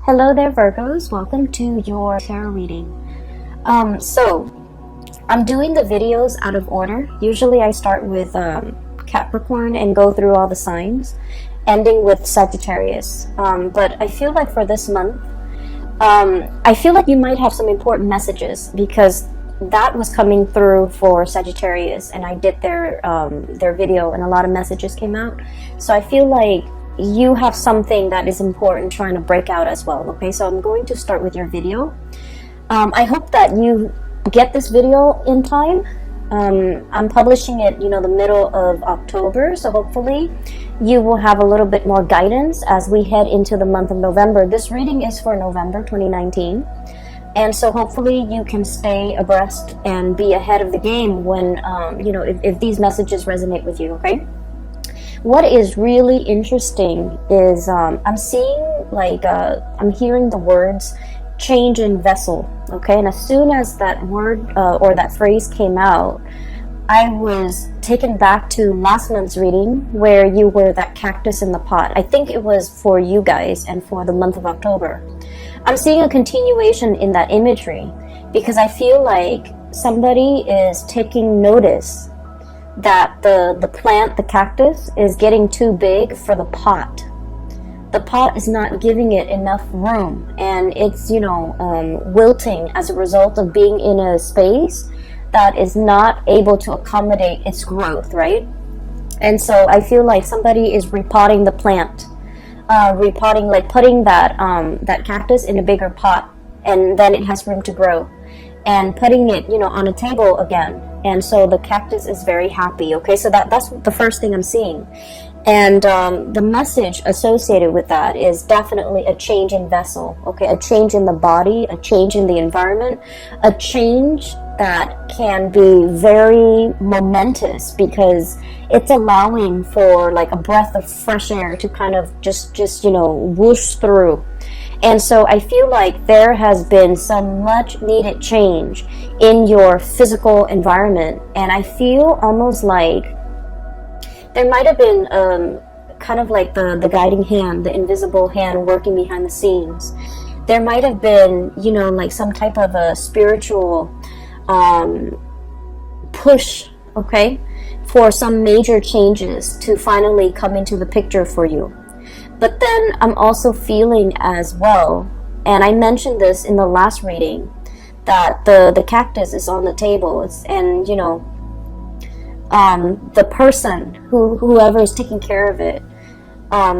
Hello there, Virgos. Welcome to your tarot reading. So I'm doing the videos out of order. Usually I start with Capricorn and go through all the signs, ending with Sagittarius. But I feel like for this month, I feel like you might have some important messages because that was coming through for Sagittarius, and I did their video, and a lot of messages came out. So I feel like you have something that is important trying to break out as well. Okay, so I'm going to start with your video. I hope that you get this video in time. I'm publishing it, the middle of October, so hopefully you will have a little bit more guidance as we head into the month of November. This reading is for November 2019, and so hopefully you can stay abreast and be ahead of the game when if these messages resonate with you. Okay, what is really interesting is I'm seeing I'm hearing the words change in vessel. Okay, and as soon as that word or that phrase came out, I was taken back to last month's reading where you were that cactus in the pot. I think it was for you guys and for the month of October. I'm seeing a continuation in that imagery because I feel like somebody is taking notice that the plant, the cactus, is getting too big for the pot. The pot is not giving it enough room, and it's wilting as a result of being in a space that is not able to accommodate its growth, right? And so I feel like somebody is repotting the plant, putting that cactus in a bigger pot, and then it has room to grow, and putting it on a table again. And so the cactus is very happy. Okay, so that's the first thing I'm seeing. And the message associated with that is definitely a change in vessel. Okay, a change in the body, a change in the environment, a change that can be very momentous because it's allowing for like a breath of fresh air to kind of just whoosh through. And so I feel like there has been some much needed change in your physical environment. And I feel almost like there might have been kind of like the guiding hand, the invisible hand working behind the scenes. There might have been, like some type of a spiritual push, okay, for some major changes to finally come into the picture for you. But then I'm also feeling as well, and I mentioned this in the last reading, that the cactus is on the table, and the person whoever is taking care of it,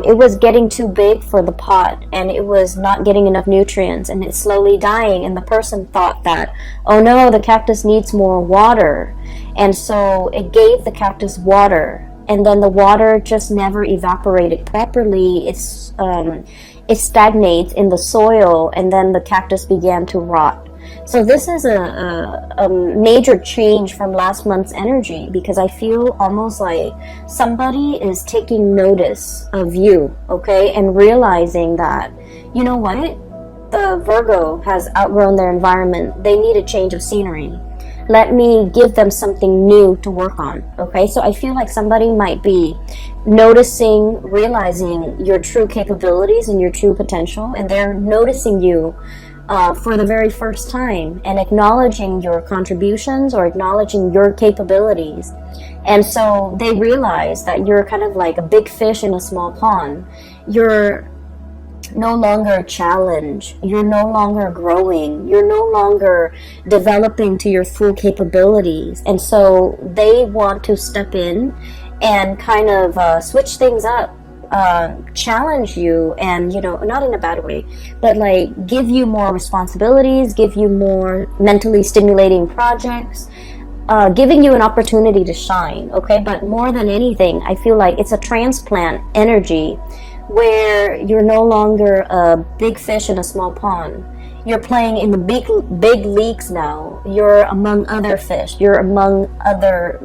it was getting too big for the pot, and it was not getting enough nutrients, and it's slowly dying. And the person thought that, oh no, the cactus needs more water, and so it gave the cactus water. And then the water just never evaporated properly. It stagnates in the soil, and then the cactus began to rot. So this is a major change from last month's energy, because I feel almost like somebody is taking notice of you, okay, and realizing that, you know what, the Virgo has outgrown their environment. They need a change of scenery. Let me give them something new to work on. Okay, so I feel like somebody might be noticing, realizing your true capabilities and your true potential, and they're noticing you for the very first time and acknowledging your contributions or acknowledging your capabilities. And so they realize that you're kind of like a big fish in a small pond. You're no longer a challenge, you're no longer growing, you're no longer developing to your full capabilities. And so they want to step in and kind of switch things up, challenge you, and not in a bad way, but like give you more responsibilities, give you more mentally stimulating projects, giving you an opportunity to shine. Okay, but more than anything, I feel like it's a transplant energy where you're no longer a big fish in a small pond. You're playing in the big leagues now. You're among other fish. You're among other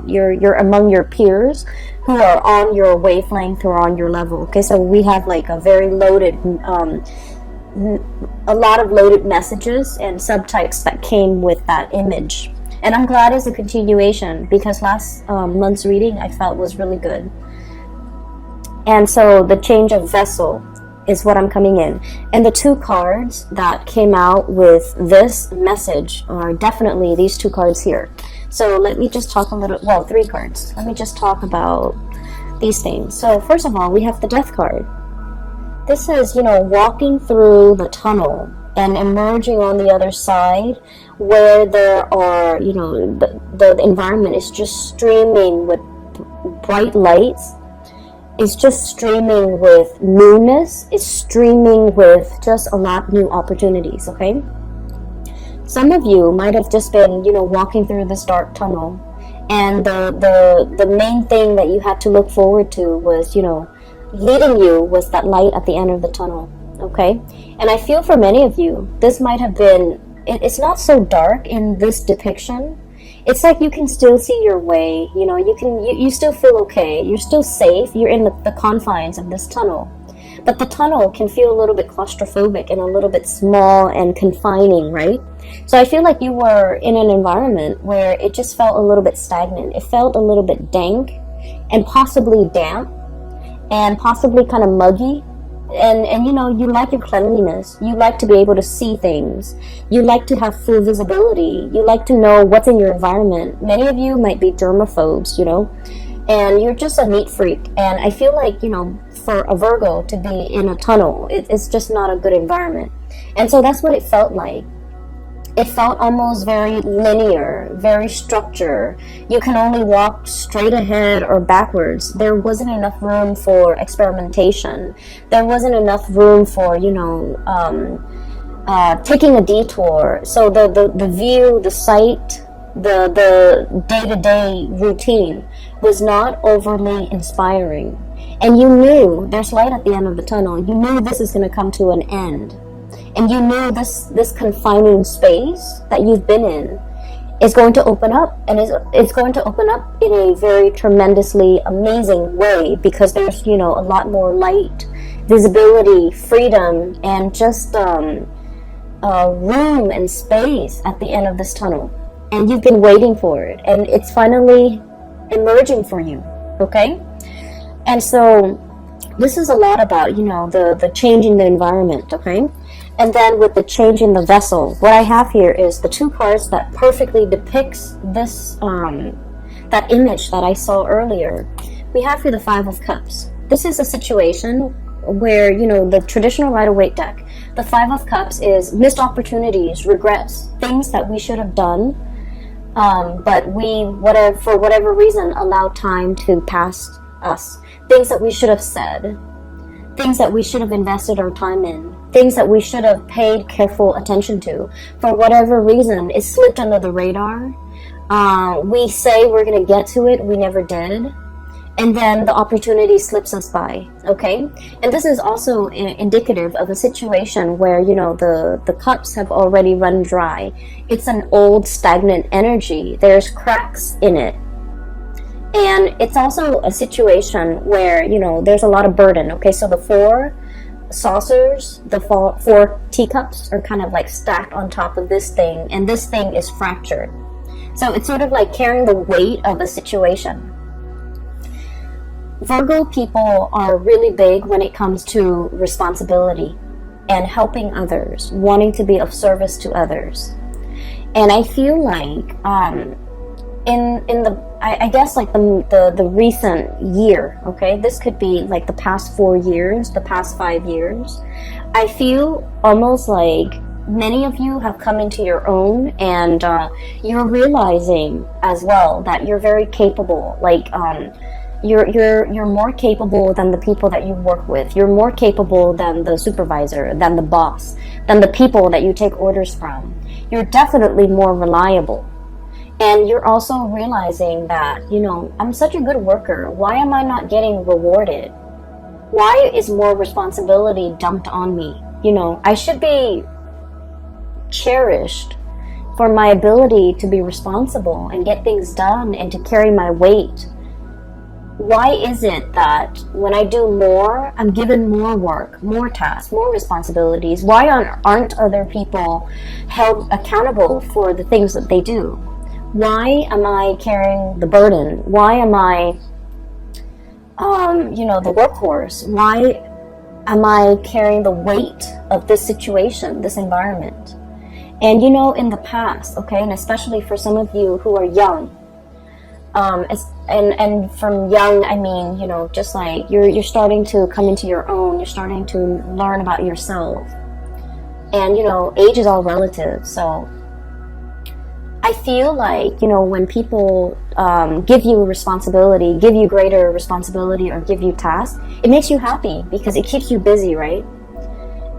you're among your peers who are on your wavelength or on your level. Okay, so we have like a very loaded, a lot of loaded messages and subtypes that came with that image. And I'm glad it's a continuation because last month's reading I felt was really good. And so the change of vessel is what I'm coming in. And the two cards that came out with this message are definitely these two cards here. So let me just talk a little, well, three cards. Let me just talk about these things. So first of all, we have the Death card. This is, you know, walking through the tunnel and emerging on the other side, where there are, you know, the environment is just streaming with bright lights. It's just streaming with newness. It's streaming with just a lot of new opportunities, okay? Some of you might have just been, you know, walking through this dark tunnel, and the main thing that you had to look forward to was, you know, leading you was that light at the end of the tunnel, okay? And I feel for many of you, this might have been, it's not so dark in this depiction. It's like you can still see your way, you know, you still feel okay, you're still safe, you're in the confines of this tunnel. But the tunnel can feel a little bit claustrophobic and a little bit small and confining, right? So I feel like you were in an environment where it just felt a little bit stagnant. It felt a little bit dank and possibly damp and possibly kind of muggy. And you know, you like your cleanliness. You like to be able to see things. You like to have full visibility. You like to know what's in your environment. Many of you might be germaphobes, you know, and you're just a neat freak. And I feel like, you know, for a Virgo to be in a tunnel, it's just not a good environment. And so that's what it felt like. It felt almost very linear, very structured. You can only walk straight ahead or backwards. There wasn't enough room for experimentation. There wasn't enough room for, you know, taking a detour. So the view, the sight, the day-to-day routine was not overly inspiring. And you knew there's light at the end of the tunnel. You knew this is going to come to an end. And you knew this confining space that you've been in is going to open up, and it's going to open up in a very tremendously amazing way, because there's, you know, a lot more light, visibility, freedom, and just room and space at the end of this tunnel. And you've been waiting for it, and it's finally emerging for you, okay? And so this is a lot about, you know, the change in the environment, okay? And then with the change in the vessel, what I have here is the two cards that perfectly depicts this, that image that I saw earlier. We have here the Five of Cups. This is a situation where, you know, the traditional Rider-Waite deck, the Five of Cups is missed opportunities, regrets, things that we should have done, but we, for whatever reason, allowed time to pass us. Things that we should have said, things that we should have invested our time in, things that we should have paid careful attention to. For whatever reason, it slipped under the radar. We say we're going to get to it, we never did. And then the opportunity slips us by, okay? And this is also indicative of a situation where, you know, the cups have already run dry. It's an old, stagnant energy. There's cracks in it. And it's also a situation where, you know, there's a lot of burden, okay? So the four saucers, the four teacups are kind of like stacked on top of this thing, and this thing is fractured. So it's sort of like carrying the weight of a situation. Virgo people are really big when it comes to responsibility and helping others, wanting to be of service to others. And I feel like I guess like the recent year, okay, this could be like the past 4 years, the past 5 years, I feel almost like many of you have come into your own, and you're realizing as well that you're very capable. Like you're more capable than the people that you work with. You're more capable than the supervisor, than the boss, than the people that you take orders from. You're definitely more reliable. And you're also realizing that, you know, I'm such a good worker. Why am I not getting rewarded? Why is more responsibility dumped on me? You know, I should be cherished for my ability to be responsible and get things done and to carry my weight. Why is it that when I do more, I'm given more work, more tasks, more responsibilities? Why aren't other people held accountable for the things that they do? Why am I carrying the burden? Why am I, you know, the workhorse? Why Am I carrying the weight of this situation, this environment? And you know, in the past, okay, and especially for some of you who are young, and from young, I mean, you know, just like you're starting to come into your own, you're starting to learn about yourself. And, you know, age is all relative. So I feel like, you know, when people give you responsibility, give you greater responsibility, or give you tasks, it makes you happy because it keeps you busy, right?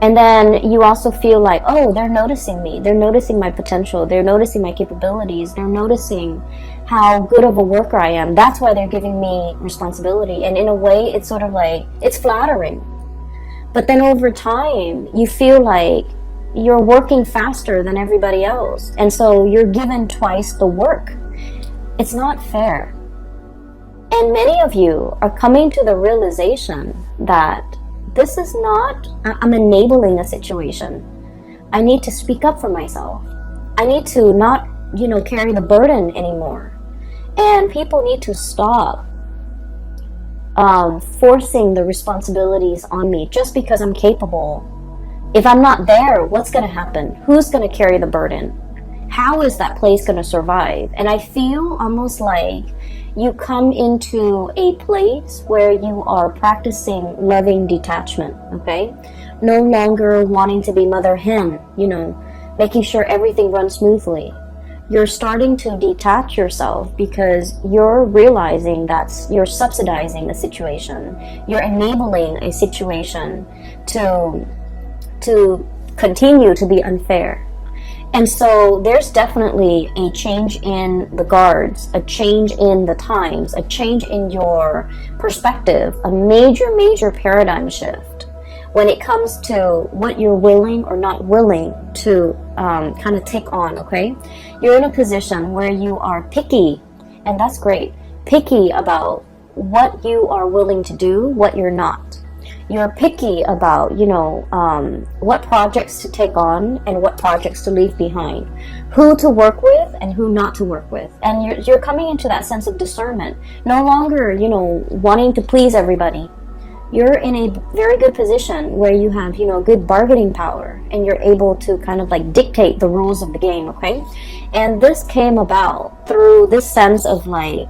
And then you also feel like, oh, they're noticing me. They're noticing my potential. They're noticing my capabilities. They're noticing how good of a worker I am. That's why they're giving me responsibility. And in a way, it's sort of like, it's flattering. But then over time, you feel like you're working faster than everybody else. And so you're given twice the work. It's not fair. And many of you are coming to the realization that this is not, I'm enabling a situation. I need to speak up for myself. I need to not, you know, carry the burden anymore. And people need to stop forcing the responsibilities on me just because I'm capable. If I'm not there, what's going to happen? Who's going to carry the burden? How is that place going to survive? And I feel almost like you come into a place where you are practicing loving detachment, okay? No longer wanting to be mother hen, you know, making sure everything runs smoothly. You're starting to detach yourself because you're realizing that you're subsidizing a situation. You're enabling a situation to continue to be unfair. And so there's definitely a change in the guards, a change in the times, a change in your perspective, a major paradigm shift when it comes to what you're willing or not willing to kind of take on, okay? You're in a position where you are picky, and that's great, picky about what you are willing to do, what you're not. You're picky about, you know, what projects to take on and what projects to leave behind, who to work with and who not to work with. And you're coming into that sense of discernment, no longer, you know, wanting to please everybody. You're in a very good position where you have, you know, good bargaining power and you're able to kind of like dictate the rules of the game, okay? And this came about through this sense of like,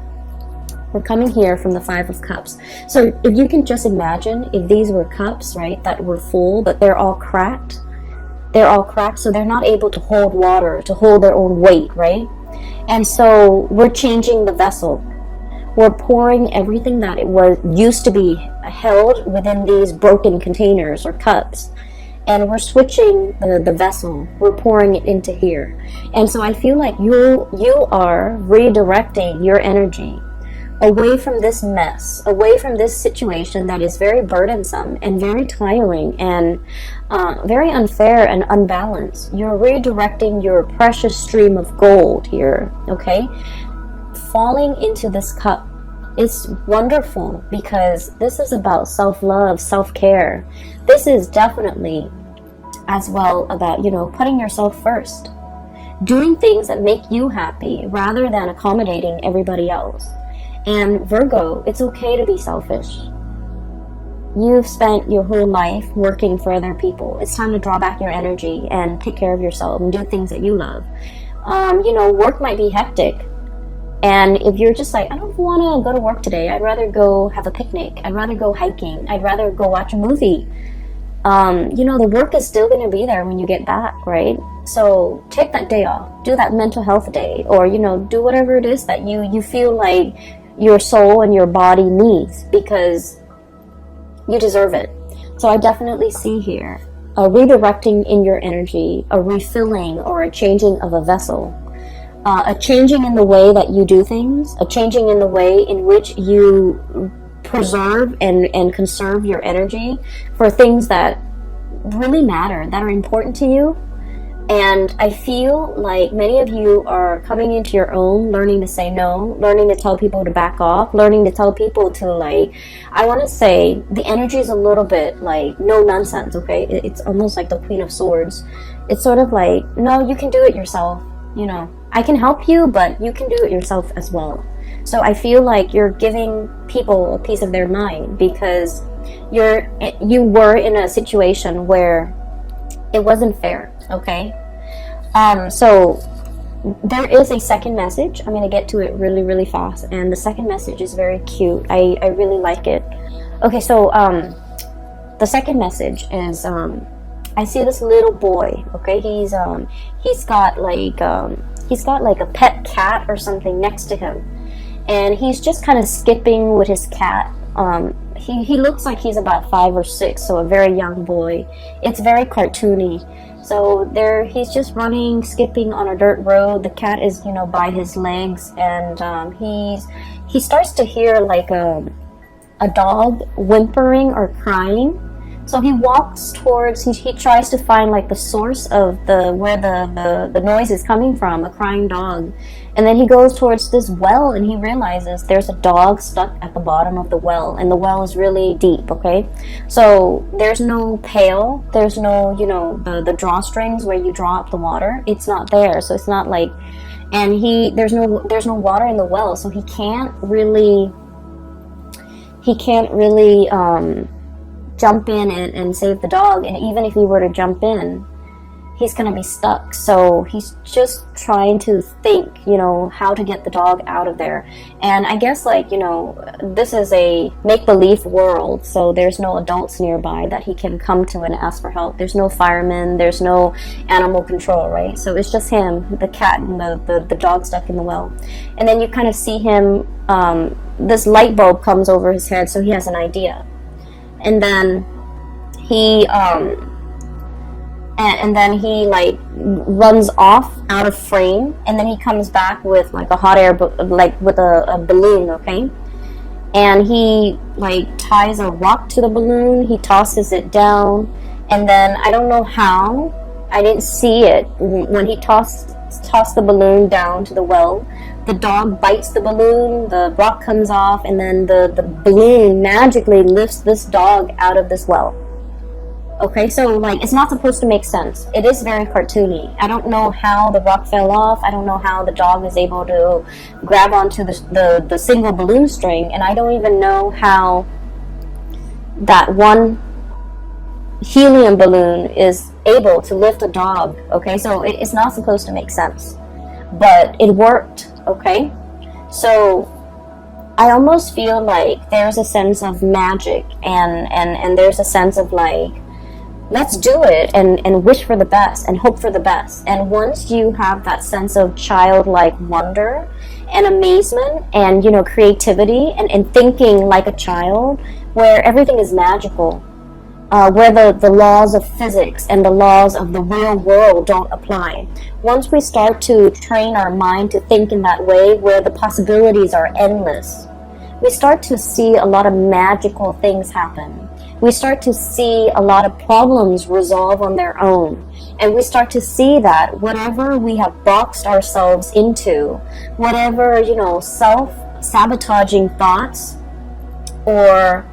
we're coming here from the Five of Cups. So if you can just imagine if these were cups, right, that were full, but they're all cracked. They're all cracked, so they're not able to hold water, to hold their own weight, right? And so we're changing the vessel. We're pouring everything that it was used to be held within these broken containers or cups. And we're switching the vessel. We're pouring it into here. And so I feel like you are redirecting your energy away from this mess, away from this situation that is very burdensome and very tiring and very unfair and unbalanced. You're redirecting your precious stream of gold here, okay? Falling into this cup is wonderful because this is about self-love, self-care. This is definitely as well about, you know, putting yourself first. Doing things that make you happy rather than accommodating everybody else. And Virgo, it's okay to be selfish. You've spent your whole life working for other people. It's time to draw back your energy and take care of yourself and do things that you love. You know, work might be hectic. And if you're just like, I don't want to go to work today. I'd rather go have a picnic. I'd rather go hiking. I'd rather go watch a movie. You know, the work is still going to be there when you get back, right? So take that day off. Do that mental health day. Or, you know, do whatever it is that you feel like your soul and your body needs because you deserve it. So I definitely see here a redirecting in your energy, a refilling or a changing of a vessel, a changing in the way that you do things, a changing in the way in which you preserve and conserve your energy for things that really matter, that are important to you. And I feel like many of you are coming into your own, learning to say no, learning to tell people to back off, learning to tell people to like, I want to say the energy is a little bit like no nonsense, okay? It's almost like the Queen of Swords. It's sort of like, no, you can do it yourself. You know, I can help you, but you can do it yourself as well. So I feel like you're giving people a piece of their mind because you were in a situation where it wasn't fair, okay? So there is a second message. I'm going to get to it really, really fast. And the second message is very cute. I really like it. Okay, so the second message is I see this little boy, okay? He's got like a pet cat or something next to him. And he's just kind of skipping with his cat. He looks like he's about 5 or 6, so a very young boy. It's very cartoony. So he's just running, skipping on a dirt road. The cat is, by his legs, and he starts to hear like a dog whimpering or crying. So he walks towards, he tries to find like the source of where the noise is coming from, a crying dog. And then he goes towards this well and he realizes there's a dog stuck at the bottom of the well, and the well is really deep, okay? So there's no pail, there's no, the drawstrings where you draw up the water. It's not there, so it's not like, and there's no water in the well, so he can't really jump in and save the dog. And even if he were to jump in, he's gonna be stuck. So he's just trying to think, how to get the dog out of there. And I guess this is a make-believe world, so there's no adults nearby that he can come to and ask for help. There's no firemen, there's no animal control, right? So it's just him, the cat, and the dog stuck in the well. And then you kind of see him, this light bulb comes over his head, so he has an idea. And then he like runs off out of frame, and then he comes back with like a hot air with a balloon, okay? And he like ties a rock to the balloon, he tosses it down, and then I don't know how, I didn't see it, when he tossed the balloon down to the well, the dog bites the balloon, the rock comes off, and then the balloon magically lifts this dog out of this well. Okay, so like it's not supposed to make sense. It is very cartoony. I don't know how the rock fell off. I don't know how the dog is able to grab onto the single balloon string, and I don't even know how that one helium balloon is able to lift a dog. Okay, so it's not supposed to make sense, but it worked. Okay, so I almost feel like there's a sense of magic and there's a sense of like, let's do it and wish for the best and hope for the best. And once you have that sense of childlike wonder and amazement and creativity and thinking like a child, where everything is magical, where the laws of physics and the laws of the real world don't apply. Once we start to train our mind to think in that way, where the possibilities are endless, we start to see a lot of magical things happen. We start to see a lot of problems resolve on their own. And we start to see that whatever we have boxed ourselves into, whatever, self-sabotaging thoughts or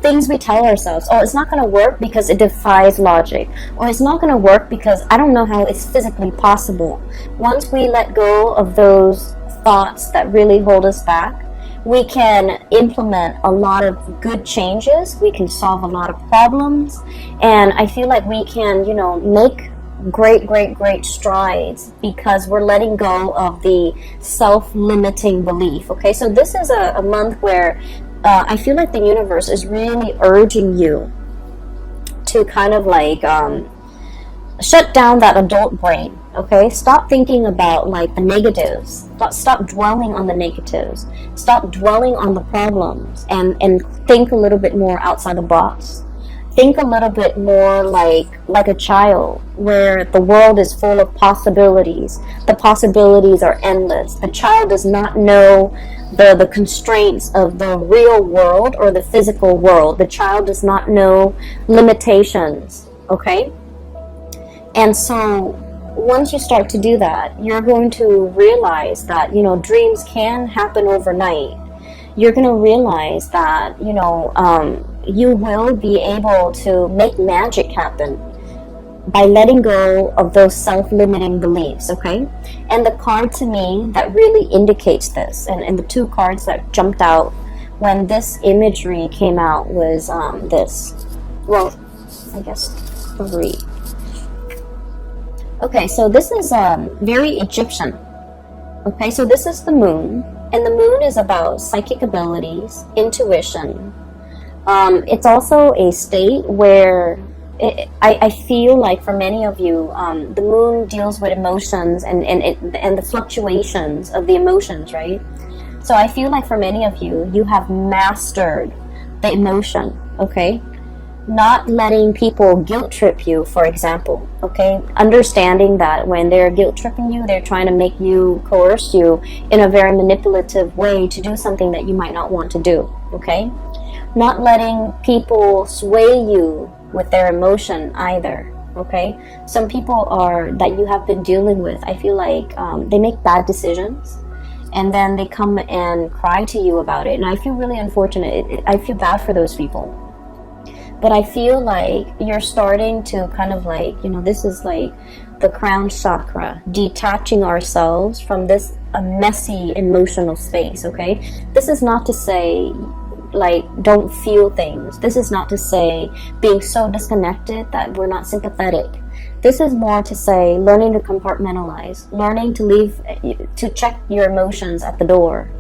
things we tell ourselves, oh, it's not going to work because it defies logic, or it's not going to work because I don't know how it's physically possible. Once we let go of those thoughts that really hold us back, we can implement a lot of good changes, we can solve a lot of problems, and I feel like we can, make great strides because we're letting go of the self-limiting belief. Okay, so this is a month where I feel like the universe is really urging you to kind of like shut down that adult brain. Okay, stop thinking about like the negatives. Stop dwelling on the negatives. Stop dwelling on the problems and think a little bit more outside the box. Think a little bit more like a child, where the world is full of possibilities. The possibilities are endless. The child does not know the constraints of the real world or the physical world. The child does not know limitations, okay? And so once you start to do that, you're going to realize that, dreams can happen overnight. You're going to realize that, you will be able to make magic happen. by letting go of those self-limiting beliefs, okay? And the card to me that really indicates this, and the two cards that jumped out when this imagery came out was this. Well, I guess 3. Okay, so this is very Egyptian. Okay, so this is the moon, and the moon is about psychic abilities, intuition. It's also a state where I feel like for many of you, the moon deals with emotions and the fluctuations of the emotions, right? So I feel like for many of you, you have mastered the emotion, okay? Not letting people guilt trip you, for example, okay? Understanding that when they're guilt tripping you, they're trying to make you, coerce you in a very manipulative way to do something that you might not want to do, okay? Not letting people sway you with their emotion either, okay? Some people that you have been dealing with, I feel like they make bad decisions and then they come and cry to you about it, and I feel really unfortunate. I feel bad for those people. But I feel like you're starting to kind of like, this is like the crown chakra, detaching ourselves from this messy emotional space, okay? This is not to say, like, don't feel things. This is not to say being so disconnected that we're not sympathetic. This is more to say learning to compartmentalize, learning to check your emotions at the door,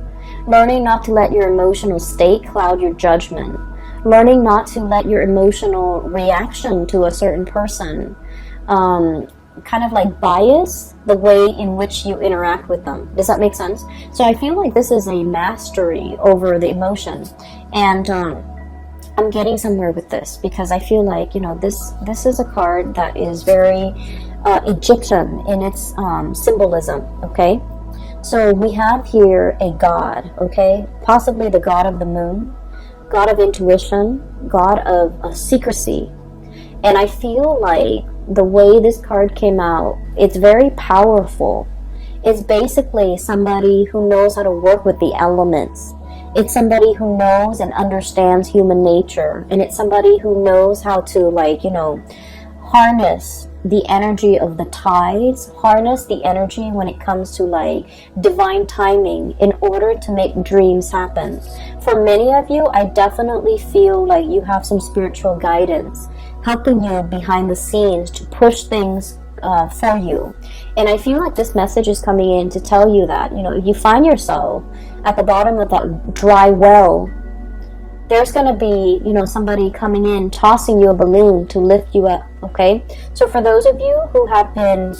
learning not to let your emotional state cloud your judgment, learning not to let your emotional reaction to a certain person kind of like bias the way in which you interact with them. Does that make sense? So I feel like this is a mastery over the emotion, and I'm getting somewhere with this because I feel like this is a card that is very Egyptian in its symbolism, okay? So we have here a god, okay? Possibly the god of the moon, god of intuition, god of secrecy. And I feel like the way this card came out, it's very powerful. It's basically somebody who knows how to work with the elements. It's somebody who knows and understands human nature. And it's somebody who knows how to harness the energy of the tides, harness the energy when it comes to divine timing in order to make dreams happen. For many of you, I definitely feel like you have some spiritual guidance helping you behind the scenes to push things for you. And I feel like this message is coming in to tell you that, if you find yourself at the bottom of that dry well, there's going to be, somebody coming in, tossing you a balloon to lift you up, okay? So for those of you who have been,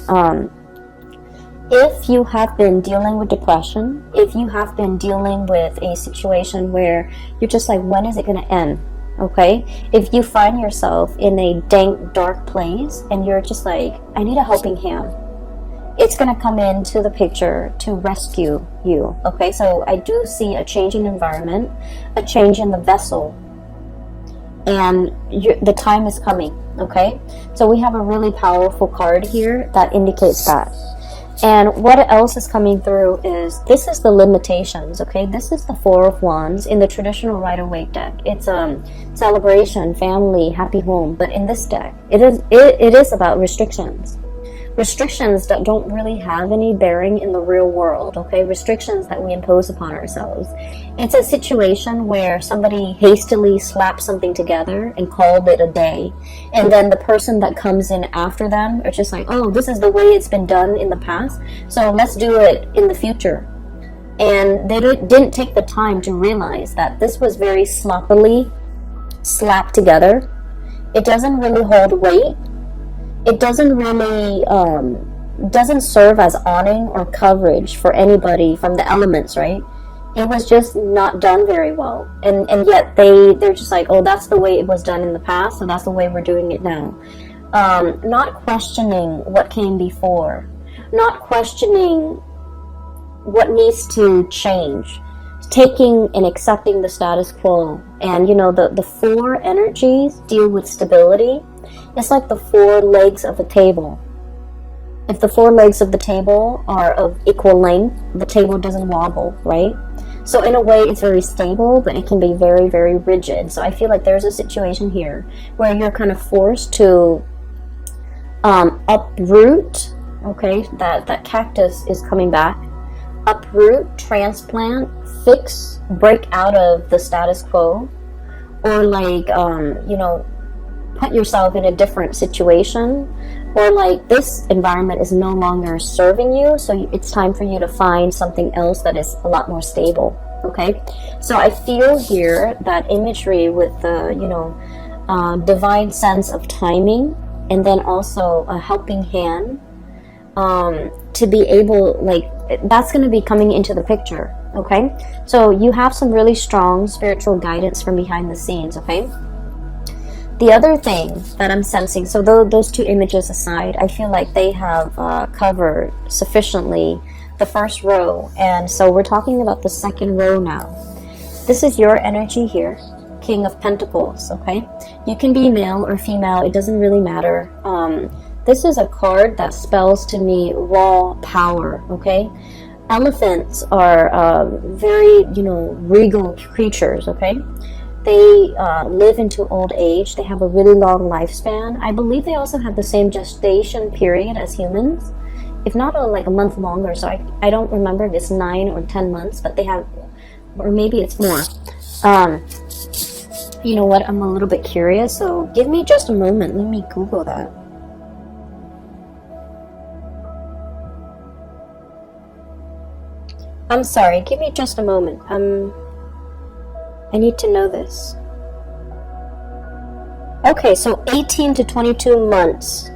if you have been dealing with depression, if you have been dealing with a situation where you're just like, when is it going to end, okay? If you find yourself in a dank, dark place and you're just like, I need a helping hand, it's going to come into the picture to rescue you, okay? So I do see a change in environment, a change in the vessel, and the time is coming, okay? So we have a really powerful card here that indicates that. And what else is coming through is, this is the limitations, okay? This is the Four of Wands in the traditional Rider-Waite deck. It's celebration, family, happy home. But in this deck, it is about restrictions. Restrictions that don't really have any bearing in the real world, okay? Restrictions that we impose upon ourselves. It's a situation where somebody hastily slapped something together and called it a day. And then the person that comes in after them are just like, oh, this is the way it's been done in the past, so let's do it in the future. And they didn't take the time to realize that this was very sloppily slapped together. It doesn't really hold weight. It doesn't really doesn't serve as awning or coverage for anybody from the elements, right? It was just not done very well, and yet they're just like, oh, that's the way it was done in the past, so that's the way we're doing it now. Not questioning what came before, not questioning what needs to change, taking and accepting the status quo. And the four energies deal with stability. It's like the four legs of a table. If the four legs of the table are of equal length, the table doesn't wobble, right? So in a way, it's very stable, but it can be very, very rigid. So I feel like there's a situation here where you're kind of forced to Uproot, okay, that cactus is coming back. Uproot, transplant, fix, break out of the status quo, or like put yourself in a different situation, or like this environment is no longer serving you, so it's time for you to find something else that is a lot more stable. Okay, so I feel here that imagery with the divine sense of timing, and then also a helping hand, to be able, like, that's going to be coming into the picture. Okay, so you have some really strong spiritual guidance from behind the scenes. Okay, the other thing that I'm sensing, so those two images aside, I feel like they have covered sufficiently the first row, and so we're talking about the second row now. This is your energy here, King of Pentacles. Okay, you can be male or female, it doesn't really matter. This is a card that spells to me raw power. Okay, elephants are very regal creatures. Okay, they live into old age. They have a really long lifespan. I believe they also have the same gestation period as humans, if not like a month longer. So I don't remember if it's 9 or 10 months, but they have, or maybe it's more. You know what, I'm a little bit curious, so give me just a moment. Let me Google that. I'm sorry, give me just a moment. I need to know this. Okay, so 18 to 22 months.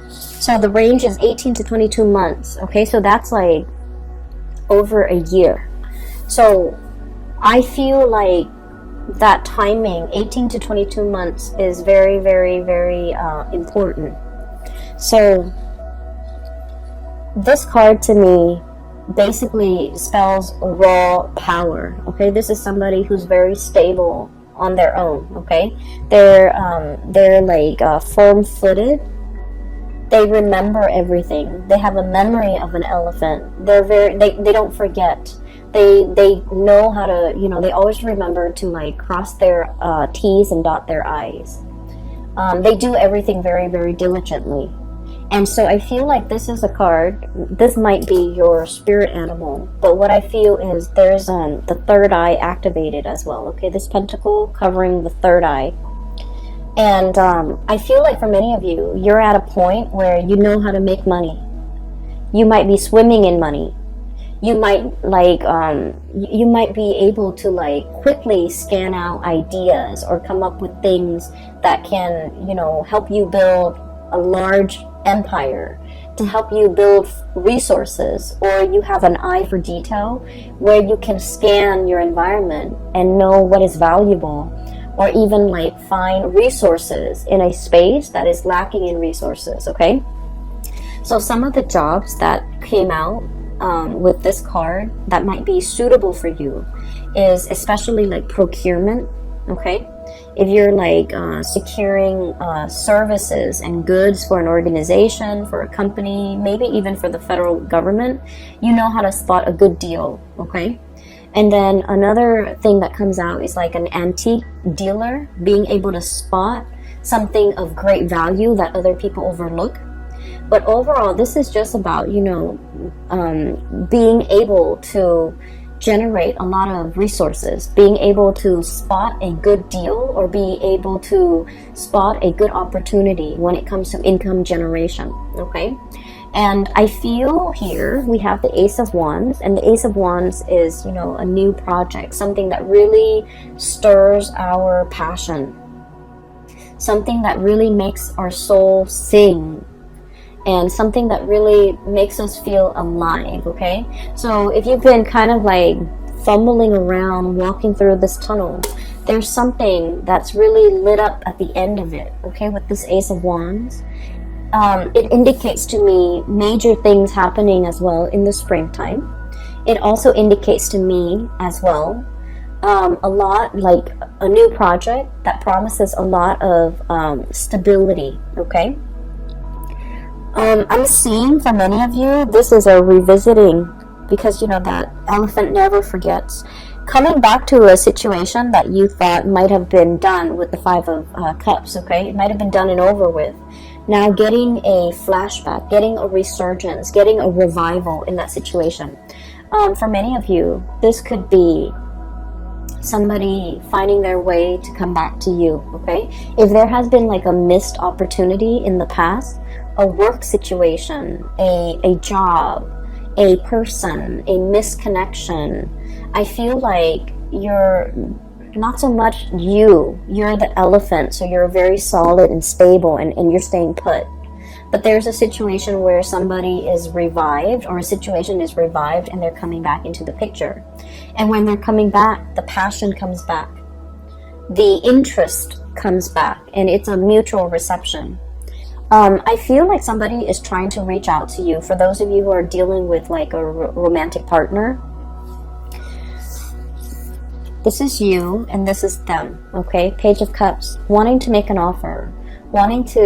So the range is 18 to 22 months. Okay, so that's like over a year. So I feel like that timing, 18 to 22 months, is very, very, very important. So this card to me basically spells raw power. Okay, this is somebody who's very stable on their own. Okay, they're like firm-footed. They remember everything. They have a memory of an elephant. They don't forget. They know how to, they always remember to like cross their T's and dot their I's. They do everything very, very diligently. And so I feel like this is a card, this might be your spirit animal, but what I feel is there's the third eye activated as well. Okay, this pentacle covering the third eye. And I feel like for many of you, you're at a point where you know how to make money. You might be swimming in money. You might you might be able to like quickly scan out ideas or come up with things that can, help you build a large empire, to help you build resources, or you have an eye for detail where you can scan your environment and know what is valuable, or even like find resources in a space that is lacking in resources. Okay, so some of the jobs that came out with this card that might be suitable for you is especially like procurement. Okay, if you're like securing services and goods for an organization, for a company, maybe even for the federal government, you know how to spot a good deal. Okay, and then another thing that comes out is like an antique dealer, being able to spot something of great value that other people overlook. But overall, this is just about, being able to generate a lot of resources, being able to spot a good deal or be able to spot a good opportunity when it comes to income generation. Okay, and I feel here we have the Ace of Wands, and the Ace of Wands is, a new project, something that really stirs our passion, something that really makes our soul sing, and something that really makes us feel alive. Okay, so if you've been kind of like fumbling around walking through this tunnel, there's something that's really lit up at the end of it. Okay, with this Ace of Wands, it indicates to me major things happening as well in the springtime. It also indicates to me as well a lot like a new project that promises a lot of stability. Okay, I'm seeing for many of you, this is a revisiting, because that elephant never forgets. Coming back to a situation that you thought might have been done with the Five of Cups. Okay, it might have been done and over with. Now getting a flashback, getting a resurgence, getting a revival in that situation. For many of you, this could be somebody finding their way to come back to you, okay? If there has been like a missed opportunity in the past, a work situation, a job, a person, a misconnection, I feel like you're not so much you're the elephant, so you're very solid and stable and you're staying put. But there's a situation where somebody is revived, or a situation is revived, and they're coming back into the picture. And when they're coming back, the passion comes back. The interest comes back, and it's a mutual reception. I feel like somebody is trying to reach out to you. For those of you who are dealing with like a romantic partner, this is you and this is them, okay? Page of Cups, wanting to make an offer, wanting to